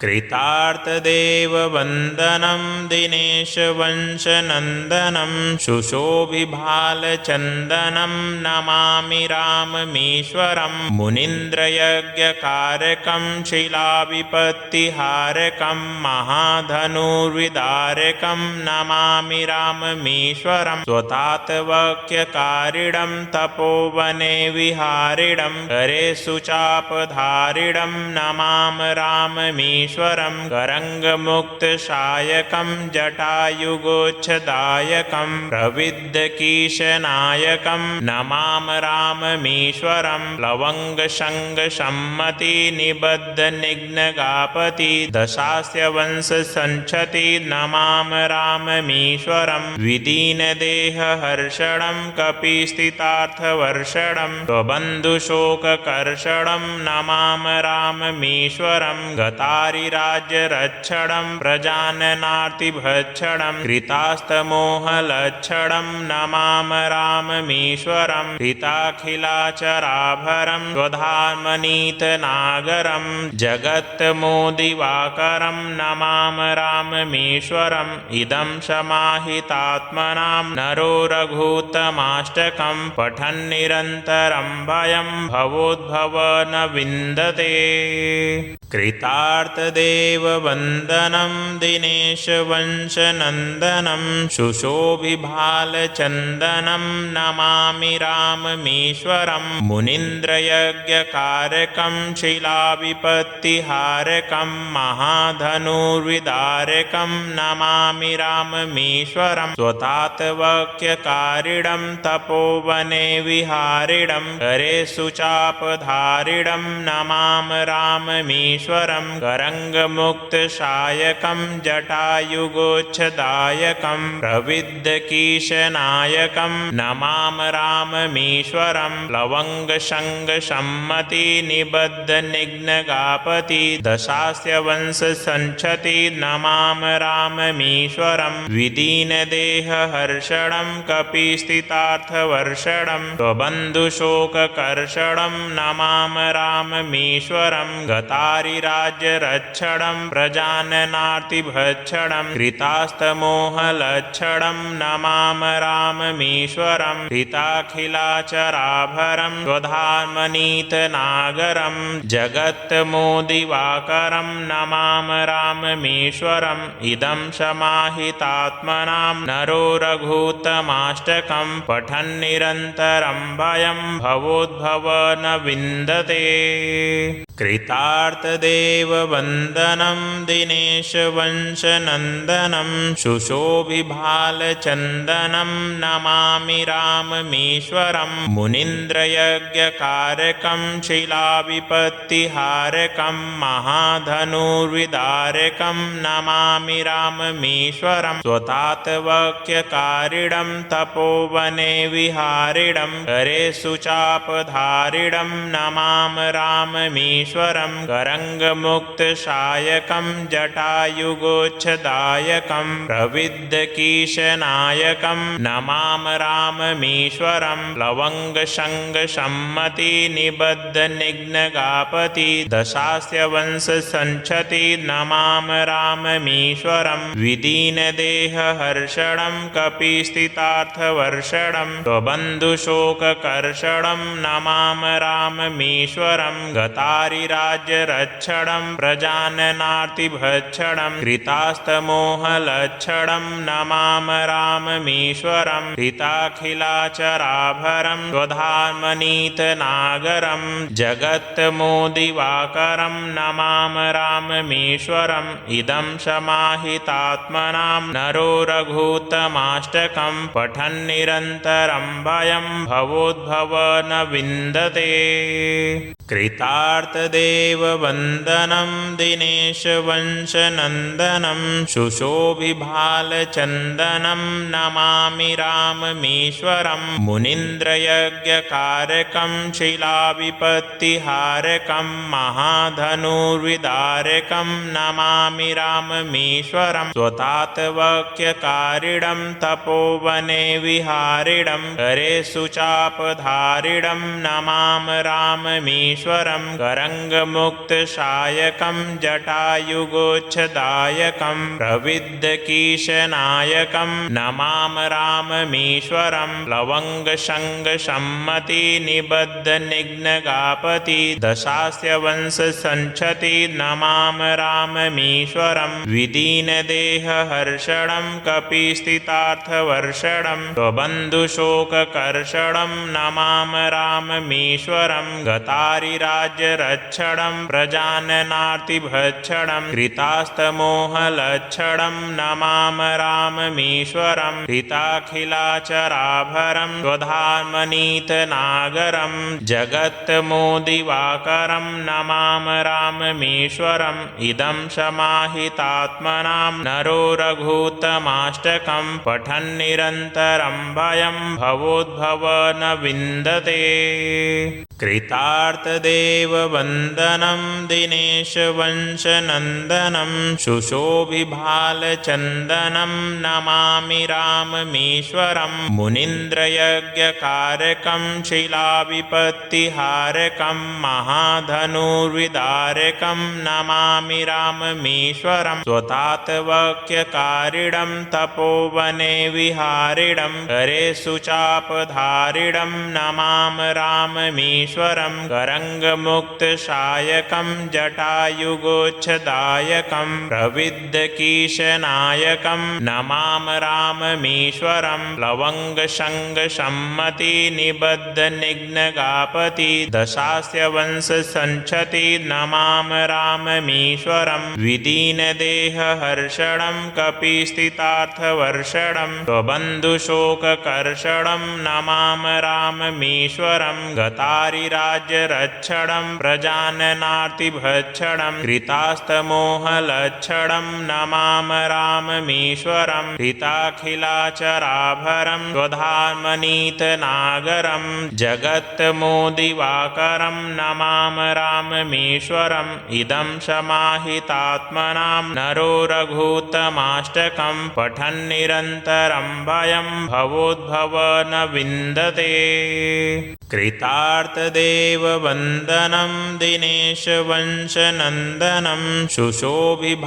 कृतार्थदेववन्दनं दिनेशवंशनन्दनं शुशोभिभालचन्दनं नमामि राममीश्वरं मुनीन्द्रयज्ञकारकं शिलाविपत्तिहारकं महाधनुर्विदारकं नमामि राममीश्वरं स्वतातवक्यकारिणं तपोवने विहारिणं करे सुचापधारिणं नमामि राममीश्वरं करङ्गमुक्तशायकं जटायुगोच्छदायकं प्रविद्धकीशनायकं नमामि राममीश्वरं लवङ्गशङ्गसम्मतिनिबद्धनिघ्नगापति दशास्य वंशसञ्चति नमामि राममीश्वरं विदीनदेहहर्षणं कपिस्थितार्थवर्षणं स्वबन्धुशोककर्षणं नमामि राममीश्वरं गतारिराज्यरक्षणं प्रजाननार्तिभक्षणं कृतास्तमोहलक्षणं नमामि राममीश्वरं हिताखिलाचराभरं स्वधामनीतनागरं जगत्तमोदिवाकरं नमामि राममीश्वरम् इदं समाहितात्मनां नरो रघुत्तमाष्टकं पठन्निरन्तरं भयं भवोद्भव न विन्दते। कृतार्थदेववन्दनं दिनेशवंशनन्दनं शुशोभिभालचन्दनं नमामि राममीश्वरं मुनीन्द्रयज्ञकारकं शिलाविपत्तिहारकं महाधनुर्विदारकं नमामि राममीश्वरं स्वतातवक्यकारिणं तपोवने विहारिणं करे सुचापधारिणं नमामि राममीश्वरं करङ्गमुक्तशायकं जटायुगोच्छदायकं प्रविद्धकीशनायकं नमामि राममीश्वरं लवङ्गशङ्गसम्मतिनिबद्धनिघ्नगापति दशास्य वंशसञ्चति नमामि राममीश्वरं विदीनदेहहर्षणं कपिस्थितार्थवर्षणं स्वबन्धुशोककर्षणं नमामि राममीश्वरं गतारिराज्यरक्षणं प्रजाननार्तिभक्षणं कृतास्तमोहलक्षणं नमामि राममीश्वरं हिताखिलाचराभरं स्वधामनीतनागरं जगत्तमोदिवाकरं नमामि राममीश्वरम् इदं समाहितात्मनां नरो रघुत्तमाष्टकं पठन्निरन्तरं भयं भवोद्भव न विन्दते। कृतार्थदेववन्दनं दिनेशवंशनन्दनं शुशोभिभालचन्दनं नमामि राममीश्वरं मुनीन्द्रयज्ञकारकं शिलाविपत्तिहारकं महाधनुर्विदारकं नमामि राममीश्वरं स्वतातवक्यकारिणं तपोवने विहारिणं करे सुचापधारिणं नमामि राममीश्वरं करङ्गमुक्तशायकं जटायुगोच्छदायकं प्रविद्धकीशनायकं नमामि राममीश्वरं लवङ्गशङ्गसम्मतिनिबद्धनिघ्नगापति दशास्य वंशसञ्चति नमामि राममीश्वरं विदीनदेहहर्षणं कपिस्थितार्थवर्षणं स्वबन्धुशोककर्षणं नमामि राममीश्वरं गतारिराज्यरक्षणं प्रजाननार्तिभक्षणं कृतास्तमोहलक्षणं नमामि राममीश्वरं हिताखिलाचराभरं स्वधामनीतनागरं जगत्तमोदिवाकरं नमामि राममीश्वरम् इदं समाहितात्मनां नरो रघुत्तमाष्टकं पठन्निरन्तरं भयं भवोद्भव न विन्दते। कृतार्थदेववन्दनं दिनेशवंशनन्दनं शुशोभिभालचन्दनं नमामि राममीश्वरं मुनीन्द्रयज्ञकारकं शिलाविपत्तिहारकं महाधनुर्विदारकं नमामि राममीश्वरं स्वतातवक्यकारिणं तपोवने विहारिणं करे सुचापधारिणं नमामि राममीश्वरं करङ्गमुक्तशायकं जटायुगोच्छदायकं प्रविद्धकीशनायकं नमामि राममीश्वरं लवङ्गशङ्गसम्मतिनिबद्धनिघ्नगापति दशास्य वंशसञ्चति नमामि राममीश्वरं विदीनदेहहर्षणं कपिस्थितार्थवर्षणं स्वबन्धुशोककर्षणं नमामि राममीश्वरं गतारिराज्यरक्षणं प्रजाननार्तिभक्षणं कृतास्तमोहलक्षणं नमामि राममीश्वरं हिताखिलाचराभरं स्वधामनीतनागरं जगत्तमोदिवाकरं नमामि राममीश्वरम् इदं समाहितात्मनां नरो रघुत्तमाष्टकं पठन्निरन्तरं भयं भवोद्भव न विन्दते कृतार्थदेववन्दनं दिनेशवंशनन्दनं शुशोभिभालचन्दनं नमामि राममीश्वरं मुनीन्द्रयज्ञकारकं शिलाविपत्तिहारकं महाधनुर्विदारकं नमामि राममीश्वरं स्वतातवक्यकारिणं तपोवने विहारिणं करे सुचापधारिणं नमामि राममीश्वरं करङ्गमुक्तशायकं जटायुगोच्छदायकं प्रविद्धकीशनायकं नमामि राममीश्वरं लवङ्गशङ्गसम्मतिनिबद्धनिघ्नगापति दशास्य वंशसञ्चति नमामि राममीश्वरं विदीनदेहहर्षणं कपिस्थितार्थवर्षणं स्वबन्धुशोककर्षणं नमामि राममीश्वरं गतारिराज्यरक्षणं प्रजाननार्तिभक्षणं कृतास्तमोहलक्षणं नमामि राममीश्वरं हिताखिलाचराभरं स्वधामनीतनागरं जगत्तमोदिवाकरं नमामि राममीश्वरम् इदं समाहितात्मनां नरो रघुत्तमाष्टकं पठन्निरन्तरं भयं भवोद्भव न विन्दते कृतार्थदेववन्दनं दिनेशवंशनन्दनं शुशोभिभालचन्दनं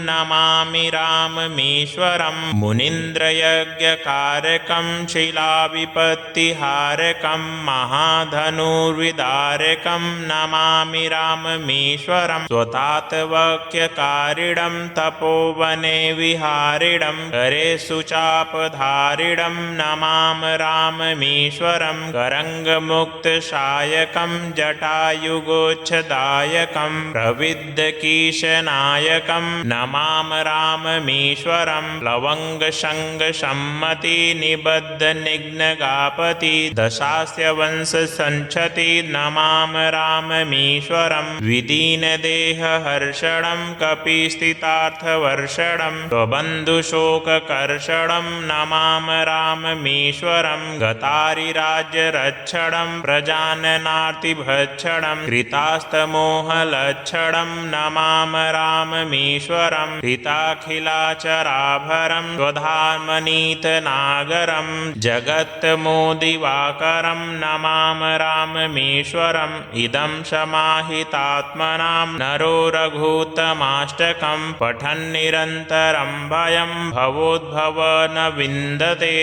नमामि राममीश्वरं मुनीन्द्रयज्ञकारकं शिलाविपत्तिहारकं महाधनुर्विदारकं नमामि राममीश्वरं स्वतातवक्यकारिणं तपोवने विहारिणं करे सुचापधारिणं नमामि राममीश्वरं करङ्गमुक्तशायकं जटायुगोच्छदायकं प्रविद्धकीशनायकं नमामि राममीश्वरं लवङ्गशङ्गसम्मतिनिबद्धनिघ्नगापति दशास्य वंशसञ्चति नमामि राममीश्वरं विदीनदेहहर्षणं कपिस्थितार्थवर्षणं स्वबन्धुशोककर्षणं नमामि राममीश्वरं गतारिराज्यरक्षणं प्रजाननार्तिभक्षणं कृतास्तमोहलक्षणं नमामि राममीश्वरं हिताखिलाचराभरं स्वधामनीतनागरं जगत्तमोदिवाकरं नमामि राममीश्वरम् इदं समाहितात्मनां नरो रघुत्तमाष्टकं पठन्निरन्तरं भयं भवोद्भव न विन्दते।